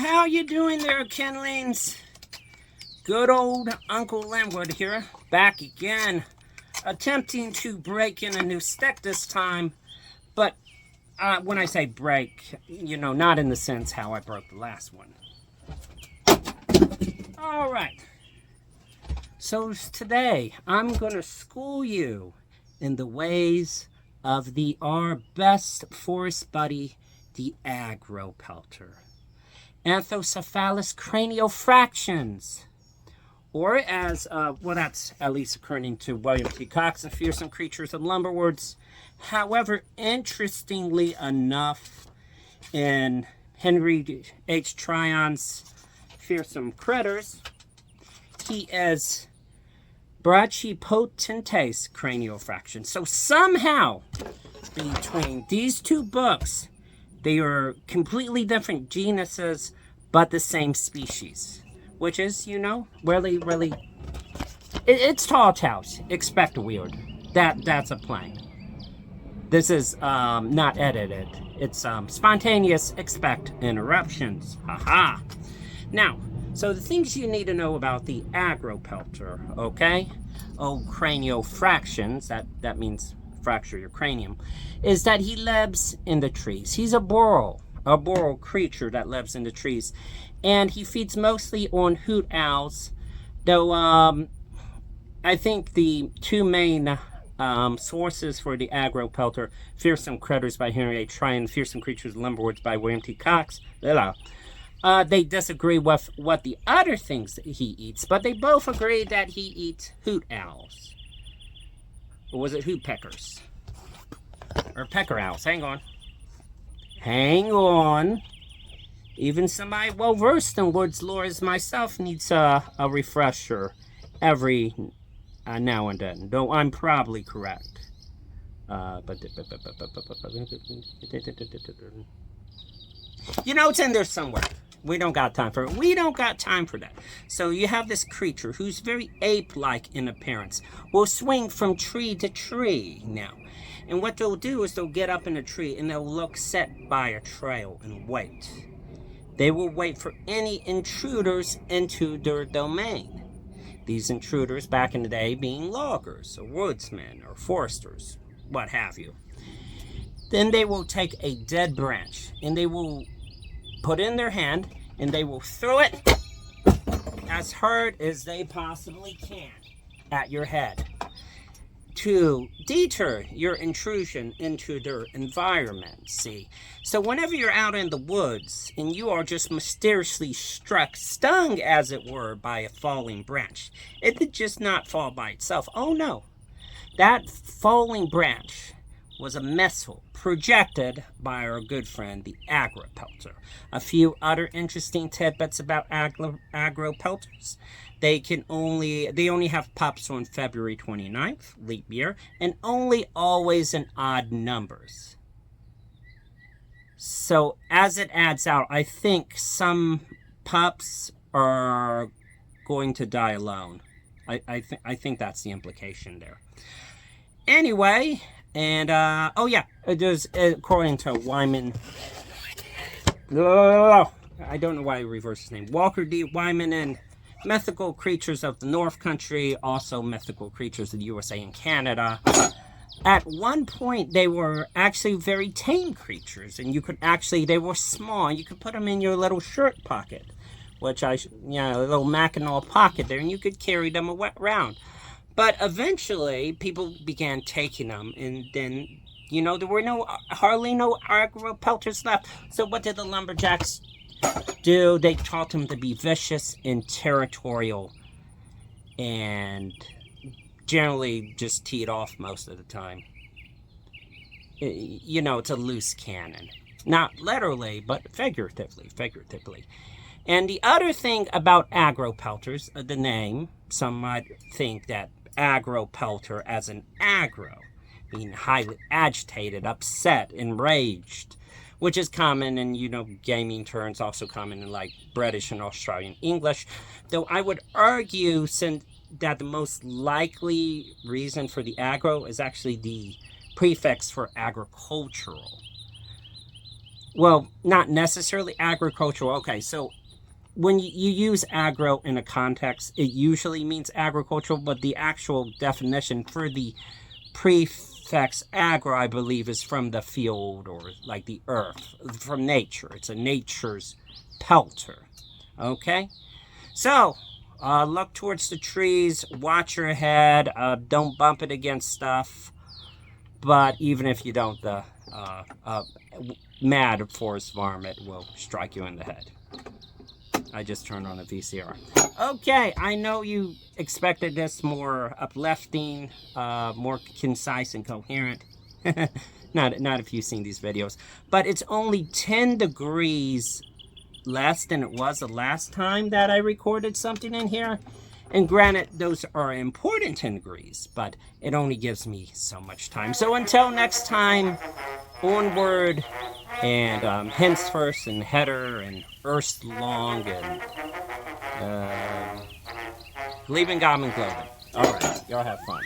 how you doing there, Kenlings? Good old Uncle Linwood here, back again, attempting to break in a new stick this time, but when I say break, you know, not in the sense how I broke the last one. Alright, so today I'm going to school you in the ways of our best forest buddy, the Agropelter. Anthocephalus craniofractions. Or as, that's at least according to William T. Cox, the fearsome creatures of lumberwoods. However, interestingly enough, in Henry H. Tryon's Fearsome Critters, he is Brachypotentes craniofraction. So somehow, between these two books, they are completely different genuses, but the same species. Which is, you know, really, it's tall tales. Expect weird. That's a plank. This is not edited. It's spontaneous. Expect interruptions. Haha. Now, so the things you need to know about the Agropelter, okay? Oh, craniofractions. That means fracture your cranium. Is that he lives in the trees. He's a burrow creature that lives in the trees. And he feeds mostly on hoot owls, though I think the two main sources for the Agropelter, Fearsome Critters by Henry H. Tryon, Fearsome Creatures of Lumberwoods by William T. Cox, they disagree with what the other things that he eats, but they both agree that he eats hoot owls. Or was it hoot peckers? Or pecker owls, hang on. Even somebody well-versed in woods lore as myself needs a refresher every now and then, though I'm probably correct. You know, it's in there somewhere. We don't got time for it. We don't got time for that. So you have this creature who's very ape-like in appearance. Will swing from tree to tree now. And what they'll do is they'll get up in a tree and they'll look set by a trail and wait. They will wait for any intruders into their domain. These intruders back in the day being loggers, or woodsmen, or foresters, what have you. Then they will take a dead branch, and they will put it in their hand, and they will throw it as hard as they possibly can at your head to deter your intrusion into their environment, see? So whenever you're out in the woods and you are just mysteriously stung, as it were, by a falling branch, it did just not fall by itself. Oh no, that falling branch was a missile projected by our good friend, the Agropelter. A few other interesting tidbits about Agropelters. They only have pups on February 29th, leap year, and only always in odd numbers. So as it adds out, I think some pups are going to die alone. I think that's the implication there. Anyway, and it is according to Wyman. I don't know why I reversed his name. Walker D. Wyman and Mythical Creatures of the North Country, also Mythical Creatures of the USA and Canada. At one point, they were actually very tame creatures, and they were small, and you could put them in your little shirt pocket, a little Mackinac pocket there, and you could carry them around. But eventually, people began taking them, and then, there were hardly no Agropelters left. So what did the lumberjacks do? They taught them to be vicious and territorial, and generally just teed off most of the time. It's a loose cannon. Not literally, but figuratively. And the other thing about Agropelters, the name, some might think that Agropelter as an aggro, being highly agitated, upset, enraged, which is common in, gaming terms, also common in, British and Australian English. Though I would argue that the most likely reason for the agro is actually the prefix for agricultural. well, not necessarily agricultural. Okay, so when you use agro in a context, it usually means agricultural, but the actual definition for the prefix agro, I believe, is from the field or like the earth, from nature. It's a nature's pelter. Okay? So, look towards the trees, watch your head, don't bump it against stuff. But even if you don't, the mad forest varmint will strike you in the head. I just turned on a VCR. Okay, I know you expected this more uplifting, more concise and coherent. not if you've seen these videos. But it's only 10 degrees less than it was the last time that I recorded something in here. And granted, those are important 10 degrees, but it only gives me so much time. So until next time, onward, and hence first, and header, and erst long, and believe in God and Gloven. All right, y'all have fun.